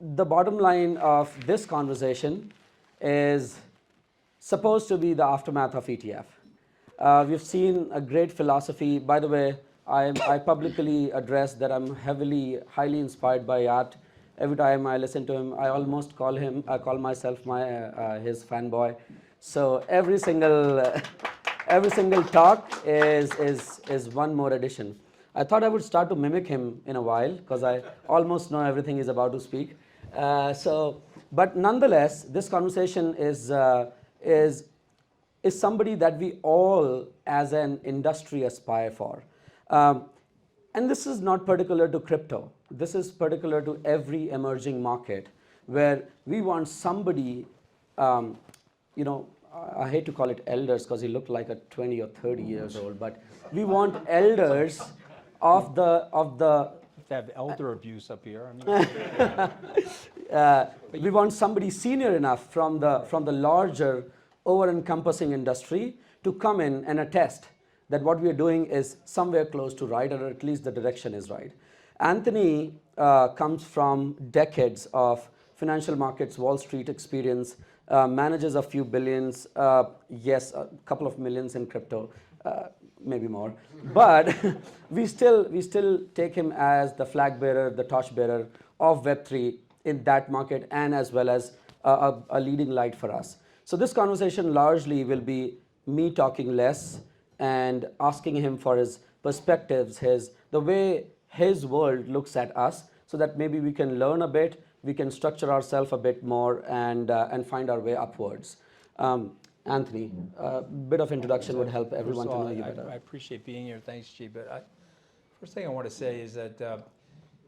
the bottom line of this conversation is supposed to be the aftermath of ETF. We've seen a great philosophy. By the way, I publicly address that I'm highly inspired by Art. Every time I listen to him, I almost I call myself his fanboy. So every single talk is one more addition. I thought I would start to mimic him in a while because I almost know everything he's about to speak. But nonetheless, this conversation is somebody that we all as an industry aspire for. And this is not particular to crypto. This is particular to every emerging market where we want somebody, I hate to call it elders because he looked like a 20 or 30 years old, but we want elders of the to have elder abuse up here. we want somebody senior enough from the larger over-encompassing industry to come in and attest that what we are doing is somewhere close to right, or at least the direction is right. Anthony comes from decades of financial markets, Wall Street experience, manages a few billions, yes, a couple of millions in crypto, maybe more. But we still take him as the flag bearer, the torch bearer of Web3 in that market, and as well as a leading light for us. So this conversation largely will be me talking less and asking him for his perspectives, the way his world looks at us, so that maybe we can learn a bit, we can structure ourselves a bit more, and find our way upwards. Anthony, a bit of introduction would help everyone to know you better. I appreciate being here. Thanks, G. But first thing I want to say is that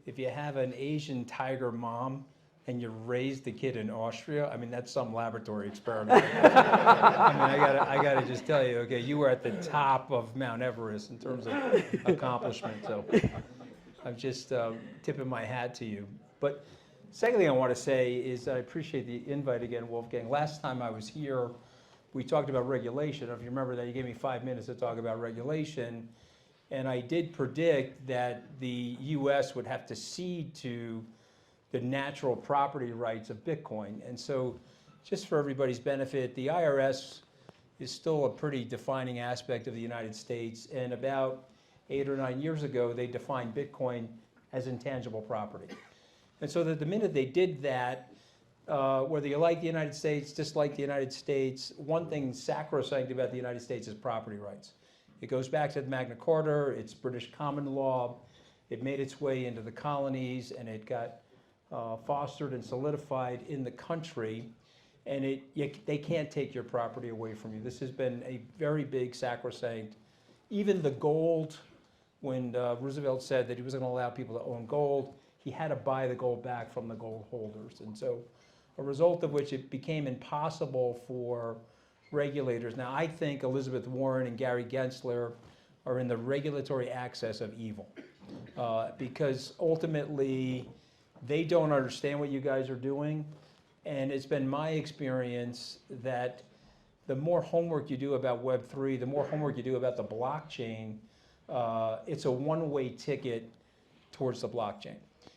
if you have an Asian tiger mom and you raise the kid in Austria, that's some laboratory experiment. I gotta just tell you, okay, you were at the top of Mount Everest in terms of accomplishment. So I'm just tipping my hat to you. But second thing I want to say is I appreciate the invite again, Wolfgang. Last time I was here, we talked about regulation. If you remember that, you gave me 5 minutes to talk about regulation. And I did predict that the US would have to cede to the natural property rights of Bitcoin. And so just for everybody's benefit, the IRS is still a pretty defining aspect of the United States. And about 8 or 9 years ago, they defined Bitcoin as intangible property. And so that the minute they did that, whether you like the United States, dislike the United States, one thing sacrosanct about the United States is property rights. It goes back to the Magna Carta, it's British common law, it made its way into the colonies, and it got fostered and solidified in the country, and they can't take your property away from you. This has been a very big sacrosanct. Even the gold, when Roosevelt said that he wasn't going to allow people to own gold, he had to buy the gold back from the gold holders. And so a result of which it became impossible for regulators. Now, I think Elizabeth Warren and Gary Gensler are in the regulatory axis of evil because ultimately they don't understand what you guys are doing. And it's been my experience that the more homework you do about Web3, the more homework you do about the blockchain, it's a one-way ticket towards the blockchain.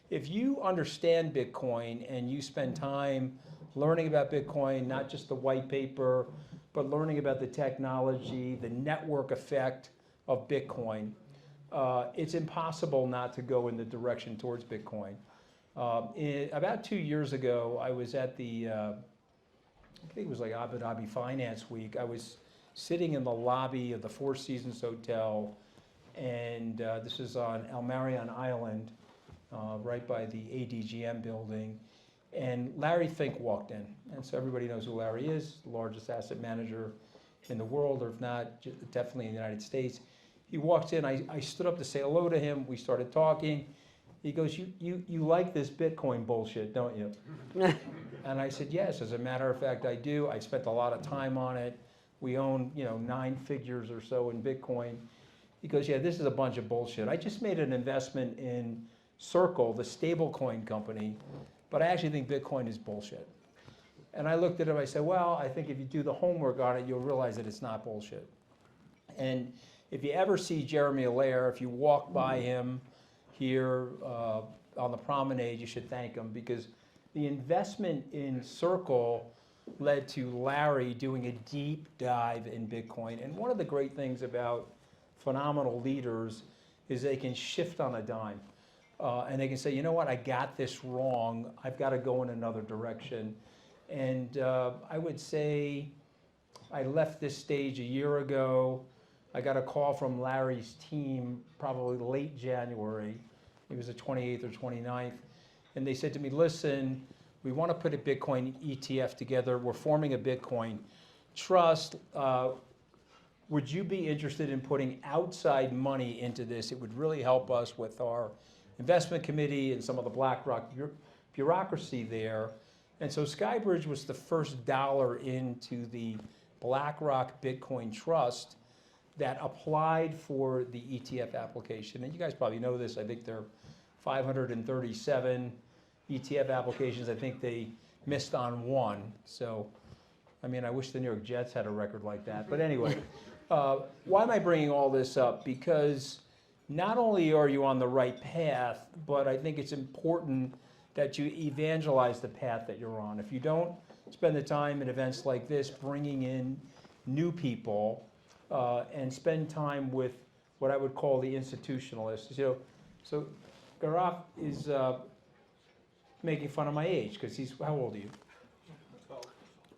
If you understand Bitcoin and you spend time learning about Bitcoin, not just the white paper, but learning about the technology, the network effect of Bitcoin, it's impossible not to go in the direction towards Bitcoin. About 2 years ago, I was at the, I think it was like Abu Dhabi Finance Week. I was sitting in the lobby of the Four Seasons Hotel, and this is on El Marion Island, right by the ADGM building. And Larry Fink walked in. And so everybody knows who Larry is, the largest asset manager in the world, or if not, definitely in the United States. He walked in, I stood up to say hello to him. We started talking. He goes, you like this Bitcoin bullshit, don't you? And I said, yes, as a matter of fact, I do. I spent a lot of time on it. We own, 9 figures or so in Bitcoin. He goes, yeah, this is a bunch of bullshit. I just made an investment in Circle, the stablecoin company, but I actually think Bitcoin is bullshit. And I looked at him, I said, well, I think if you do the homework on it, you'll realize that it's not bullshit. And if you ever see Jeremy Allaire, if you walk by him here on the promenade, you should thank him, because the investment in Circle led to Larry doing a deep dive in Bitcoin. And one of the great things about phenomenal leaders is they can shift on a dime. And they can say, you know what, I got this wrong. I've got to go in another direction. And I would say I left this stage a year ago. I got a call from Larry's team probably late January. It was the 28th or 29th. And they said to me, listen, we want to put a Bitcoin ETF together. We're forming a Bitcoin trust. Would you be interested in putting outside money into this? It would really help us with our investment committee and some of the BlackRock bureaucracy there. And so SkyBridge was the first dollar into the BlackRock Bitcoin Trust that applied for the ETF application. And you guys probably know this. I think there are 537 ETF applications. I think they missed on one. So, I mean, I wish the New York Jets had a record like that. But anyway, why am I bringing all this up? Because not only are you on the right path, but I think it's important that you evangelize the path that you're on. If you don't spend the time at events like this, bringing in new people, and spend time with what I would call the institutionalists. So Gaurav is making fun of my age because he's, how old are you?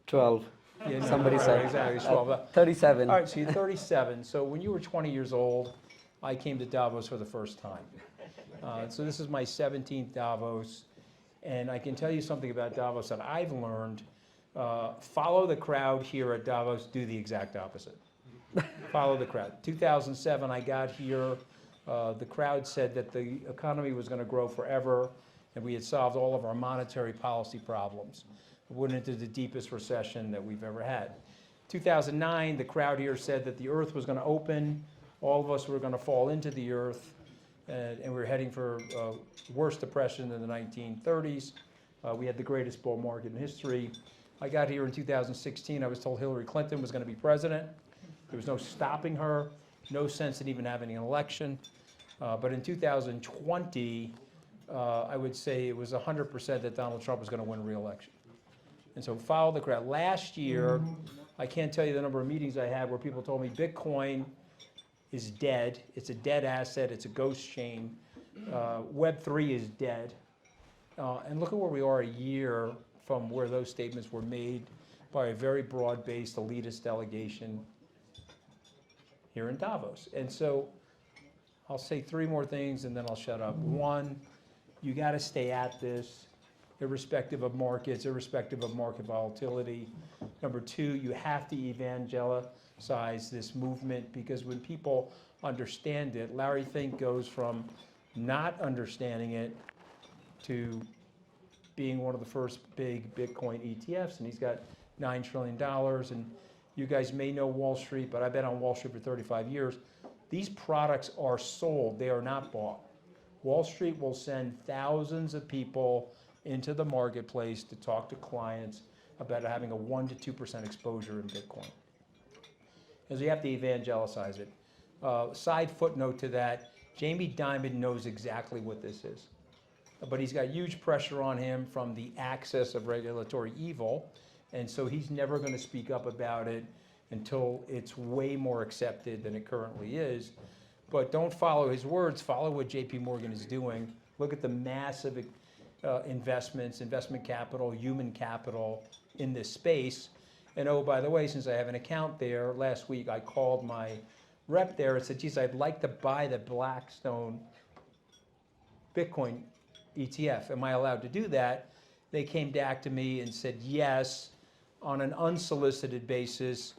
12. Yeah, no, Somebody right, said. exactly. He's 12. 37. All right, so you're 37. So when you were 20 years old, I came to Davos for the first time. So this is my 17th Davos, and I can tell you something about Davos that I've learned. Follow the crowd here at Davos, do the exact opposite. Follow the crowd. 2007, I got here. The crowd said that the economy was going to grow forever, and we had solved all of our monetary policy problems. We went into the deepest recession that we've ever had. 2009, the crowd here said that the earth was going to open. All of us were going to fall into the earth, and we were heading for worse depression than the 1930s. We had the greatest bull market in history. I got here in 2016. I was told Hillary Clinton was going to be president. There was no stopping her, no sense in even having an election. But in 2020, I would say it was 100% that Donald Trump was going to win re-election. And so follow the crowd. Last year, I can't tell you the number of meetings I had where people told me Bitcoin is dead. It's a dead asset. It's a ghost chain. Web3 is dead. And look at where we are a year from where those statements were made by a very broad-based elitist delegation here in Davos. And so I'll say three more things and then I'll shut up. One, you got to stay at this, irrespective of markets, irrespective of market volatility. Number two, you have to evangelize this movement, because when people understand it, Larry Fink goes from not understanding it to being one of the first big Bitcoin ETFs, and he's got $9 trillion. And you guys may know Wall Street, but I've been on Wall Street for 35 years. These products are sold, they are not bought. Wall Street will send thousands of people into the marketplace to talk to clients about having a 1% to 2% exposure in Bitcoin. And so you have to evangelize it. Side footnote to that, Jamie Dimon knows exactly what this is. But he's got huge pressure on him from the axis of regulatory evil, and so he's never going to speak up about it until it's way more accepted than it currently is. But don't follow his words, follow what JP Morgan is doing. Look at the massive investments, investment capital, human capital in this space. And oh, by the way, since I have an account there, last week I called my rep there and said, geez, I'd like to buy the Blackstone Bitcoin ETF. Am I allowed to do that? They came back to me and said, yes, on an unsolicited basis.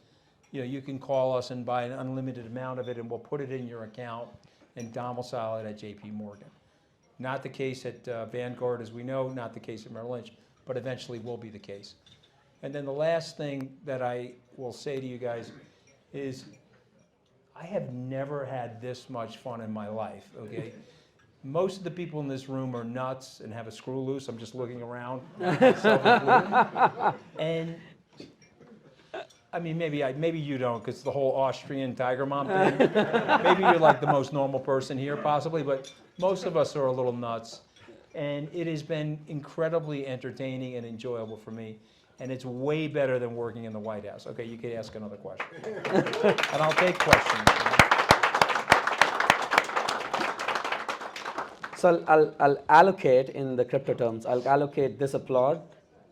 You can call us and buy an unlimited amount of it, and we'll put it in your account and domicile it at JP Morgan. Not the case at Vanguard, as we know, not the case at Merrill Lynch, but eventually will be the case. And then the last thing that I will say to you guys is I have never had this much fun in my life, okay? Most of the people in this room are nuts and have a screw loose. I'm just looking around. And I mean, maybe you don't, because the whole Austrian tiger mom thing. Maybe you're like the most normal person here, possibly, but most of us are a little nuts. And it has been incredibly entertaining and enjoyable for me. And it's way better than working in the White House. Okay, you can ask another question. And I'll take questions. So I'll allocate, in the crypto terms, I'll allocate this applaud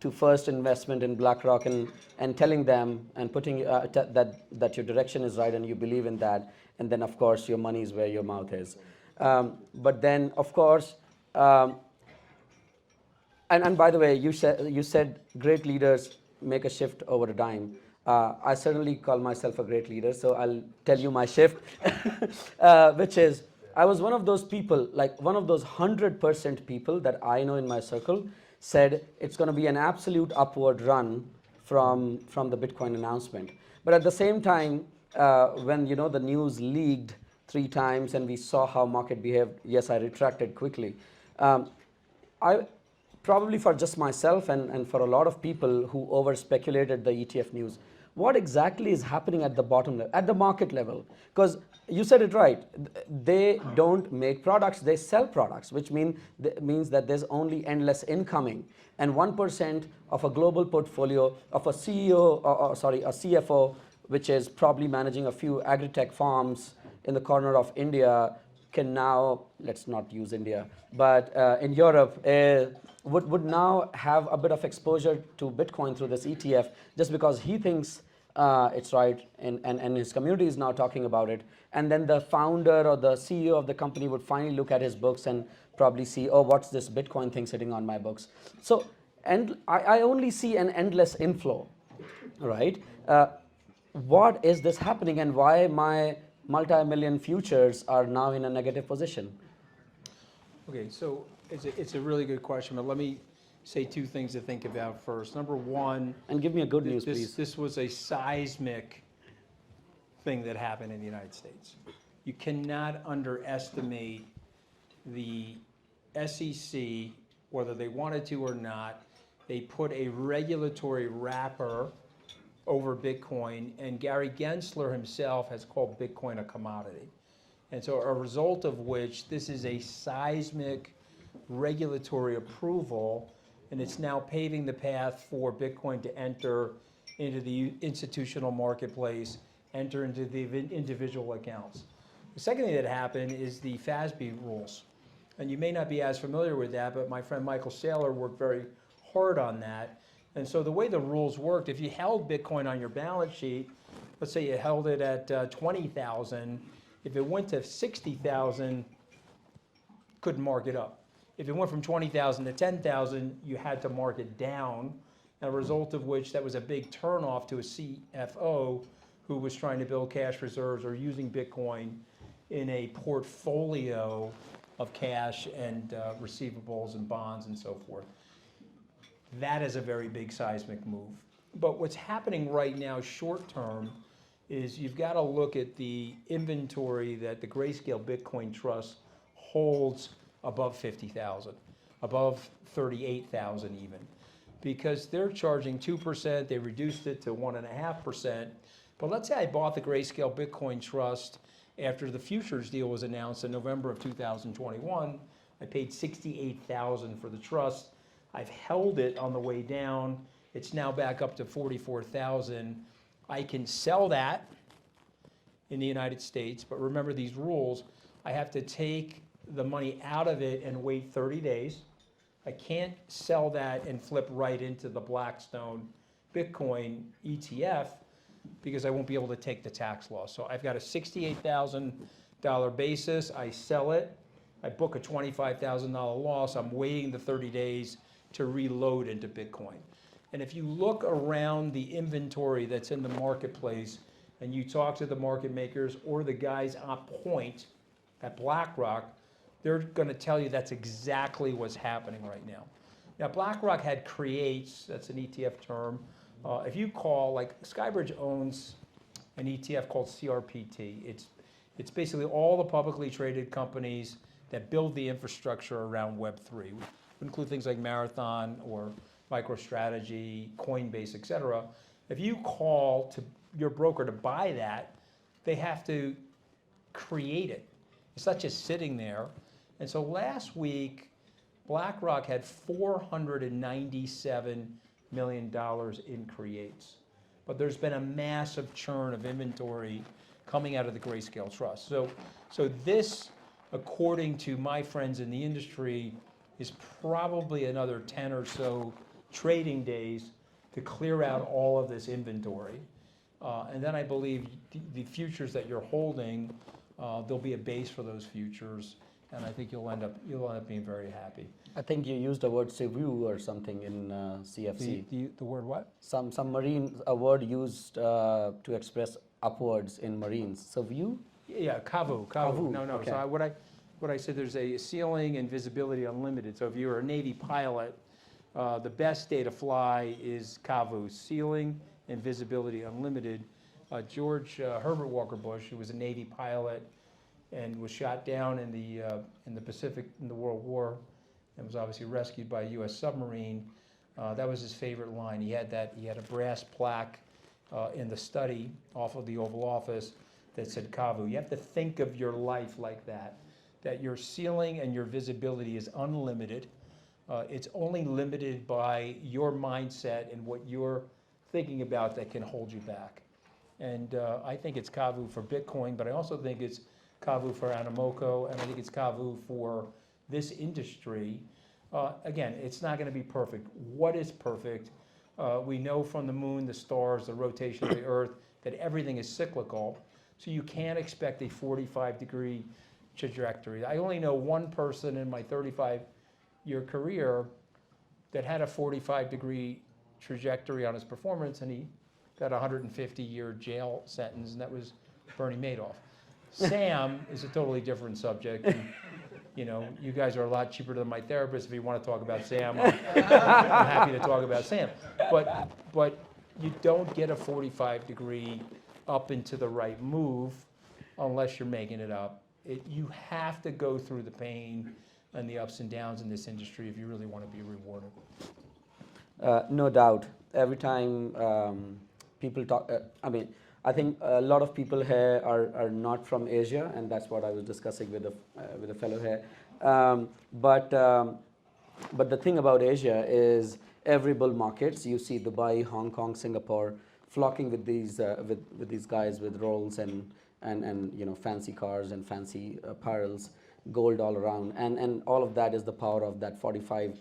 to first investment in BlackRock and telling them and putting that your direction is right and you believe in that. And then, of course, your money is where your mouth is. But then, of course, and by the way, you said great leaders make a shift over a dime. I certainly call myself a great leader, so I'll tell you my shift, which is I was one of those people, like one of those 100% people that I know in my circle said it's going to be an absolute upward run from the Bitcoin announcement. But at the same time, when the news leaked 3 times and we saw how market behaved, yes, I retracted quickly. I probably for just myself and for a lot of people who over speculated the ETF news, what exactly is happening at the bottom level, at the market level? Because you said it right, they don't make products, they sell products, which means that there's only endless incoming. And 1% of a global portfolio of a a CFO, which is probably managing a few agri-tech farms in the corner of India, can now, let's not use India, but in Europe, would now have a bit of exposure to Bitcoin through this ETF just because he thinks it's right and his community is now talking about it. And then the founder or the CEO of the company would finally look at his books and probably see, oh, what's this Bitcoin thing sitting on my books? So, and I only see an endless inflow, right? What is this happening and why my multi-million futures are now in a negative position? Okay, so it's a really good question, but let me say 2 things to think about first. Number one, and give me a good news, please. This was a seismic thing that happened in the United States. You cannot underestimate the SEC, whether they wanted to or not. They put a regulatory wrapper over Bitcoin, and Gary Gensler himself has called Bitcoin a commodity. And so a result of which this is a seismic regulatory approval, and it's now paving the path for Bitcoin to enter into the institutional marketplace, enter into the individual accounts. The second thing that happened is the FASB rules. And you may not be as familiar with that, but my friend Michael Saylor worked very hard on that. And so the way the rules worked, if you held Bitcoin on your balance sheet, let's say you held it at 20,000, if it went to 60,000, couldn't mark it up. If it went from 20,000 to 10,000, you had to mark it down, a result of which that was a big turnoff to a CFO who was trying to build cash reserves or using Bitcoin in a portfolio of cash and receivables and bonds and so forth. That is a very big seismic move. But what's happening right now short term is you've got to look at the inventory that the Grayscale Bitcoin Trust holds above 50,000, above 38,000 even, because they're charging 2%, they reduced it to 1.5%. But let's say I bought the Grayscale Bitcoin Trust after the futures deal was announced in November of 2021. I paid 68,000 for the trust. I've held it on the way down. It's now back up to 44,000. I can sell that in the United States, but remember these rules. I have to take the money out of it and wait 30 days. I can't sell that and flip right into the Blackstone Bitcoin ETF because I won't be able to take the tax loss. So I've got a $68,000 basis. I sell it. I book a $25,000 loss. I'm waiting the 30 days to reload into Bitcoin. And if you look around the inventory that's in the marketplace and you talk to the market makers or the guys on point at BlackRock, they're going to tell you that's exactly what's happening right now. Now, BlackRock had creates, that's an ETF term. If you call, like SkyBridge owns an ETF called CRPT. It's basically all the publicly traded companies that build the infrastructure around Web3. We include things like Marathon or MicroStrategy, Coinbase, et cetera. If you call to your broker to buy that, they have to create it. It's not just sitting there. And so last week, BlackRock had $497 million in creates. But there's been a massive churn of inventory coming out of the Grayscale Trust. So this, according to my friends in the industry, is probably another 10 or so trading days to clear out all of this inventory. And then I believe the futures that you're holding, there'll be a base for those futures, and I think you'll end up being very happy. I think you used the word "sevu" or something in CFC. The word what? Some marine, a word used to express upwards in Marines. "Sevu"? Yeah, kavu. No. Okay. So what I said, there's a ceiling and visibility unlimited. So if you're a Navy pilot, the best day to fly is kavu, ceiling and visibility unlimited. George Herbert Walker Bush, who was a Navy pilot and was shot down in the Pacific in the World War, and was obviously rescued by a U.S. submarine. That was his favorite line. He had a brass plaque in the study off of the Oval Office that said kavu. You have to think of your life like that your ceiling and your visibility is unlimited. It's only limited by your mindset and what you're thinking about that can hold you back. And I think it's kavu for Bitcoin, but I also think it's kavu for Animoco, and I think it's kavu for this industry. Again, it's not going to be perfect. What is perfect? We know from the moon, the stars, the rotation of the earth, that everything is cyclical. So you can't expect a 45-degree trajectory. I only know one person in my 35-year career that had a 45-degree trajectory on his performance, and he got a 150-year jail sentence, and that was Bernie Madoff. Sam is a totally different subject. And, you guys are a lot cheaper than my therapist. If you want to talk about Sam, I'm happy to talk about Sam. But you don't get a 45-degree up into the right move unless you're making it up. You have to go through the pain and the ups and downs in this industry if you really want to be rewarded. No doubt. Every time people talk, I think a lot of people here are not from Asia, and that's what I was discussing with a fellow here. But the thing about Asia is every bull markets, you see Dubai, Hong Kong, Singapore flocking with these guys with rolls and fancy cars and fancy apparels, gold all around, and all of that is the power of that 45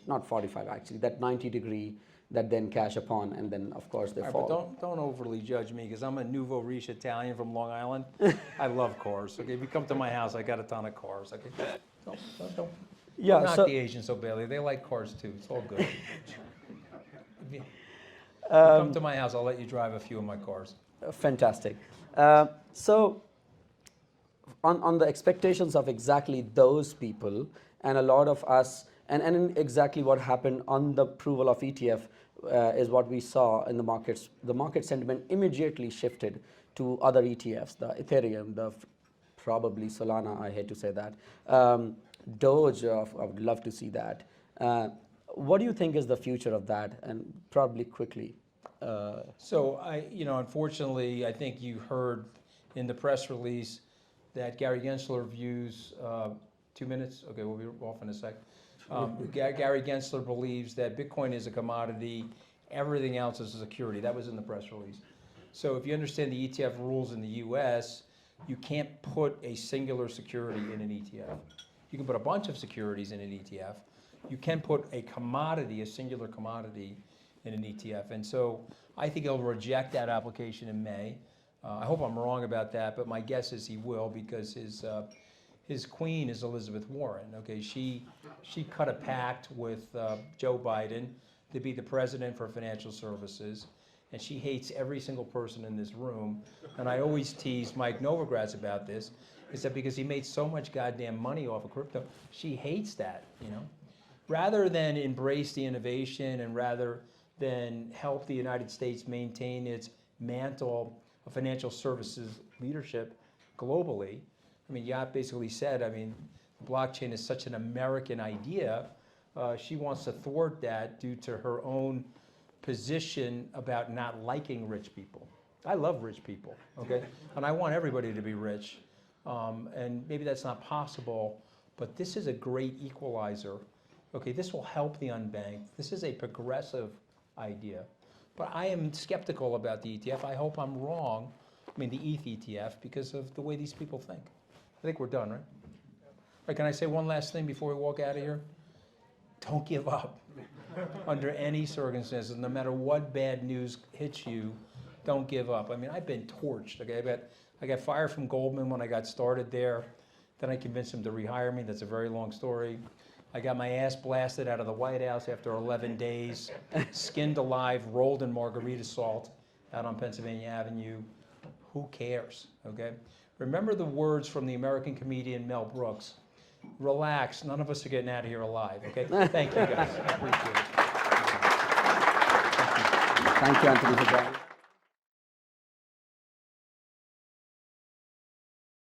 actually, that 90-degree that then cash upon, and then of course they fall. But don't overly judge me, because I'm a nouveau riche Italian from Long Island. I love cars. Okay, if you come to my house, I got a ton of cars. Okay, don't knock the Asians so badly. They like cars too. It's all good. If you come to my house, I'll let you drive a few of my cars. Fantastic. So on the expectations of exactly those people, and a lot of us, and exactly what happened on the approval of ETF is what we saw in the markets. The market sentiment immediately shifted to other ETFs, the Ethereum, the probably Solana, I hate to say that, Doge, I would love to see that. What do you think is the future of that, and probably quickly? So unfortunately, I think you heard in the press release that Gary Gensler views, 2 minutes? Okay, we'll be off in a sec. Gary Gensler believes that Bitcoin is a commodity, everything else is a security. That was in the press release. So if you understand the ETF rules in the US, you can't put a singular security in an ETF. You can put a bunch of securities in an ETF. You can put a commodity, a singular commodity, in an ETF. And so I think he'll reject that application in May. I hope I'm wrong about that, but my guess is he will, because his queen is Elizabeth Warren. Okay, she cut a pact with Joe Biden to be the president for financial services, and she hates every single person in this room. And I always tease Mike Novogratz about this, is that because he made so much goddamn money off of crypto, she hates that, Rather than embrace the innovation and rather than help the United States maintain its mantle of financial services leadership globally. Yap basically said, blockchain is such an American idea. She wants to thwart that due to her own position about not liking rich people. I love rich people, okay? And I want everybody to be rich. And maybe that's not possible, but this is a great equalizer Okay, this will help the unbanked. This is a progressive idea. But I am skeptical about the ETF. I hope I'm wrong. I mean, the ETH ETF, because of the way these people think. I think we're done, right? All right, can I say one last thing before we walk out of here? Don't give up. Under any circumstances, no matter what bad news hits you, don't give up. I mean, I've been torched. Okay, I got fired from Goldman when I got started there. Then I convinced them to rehire me. That's a very long story. I got my ass blasted out of the White House after 11 days, skinned alive, rolled in margarita salt out on Pennsylvania Avenue. Who cares, okay? Remember the words from the American comedian Mel Brooks. Relax, none of us are getting out of here alive, okay? Thank you, guys. I appreciate it. Thank you, Anthony, for joining.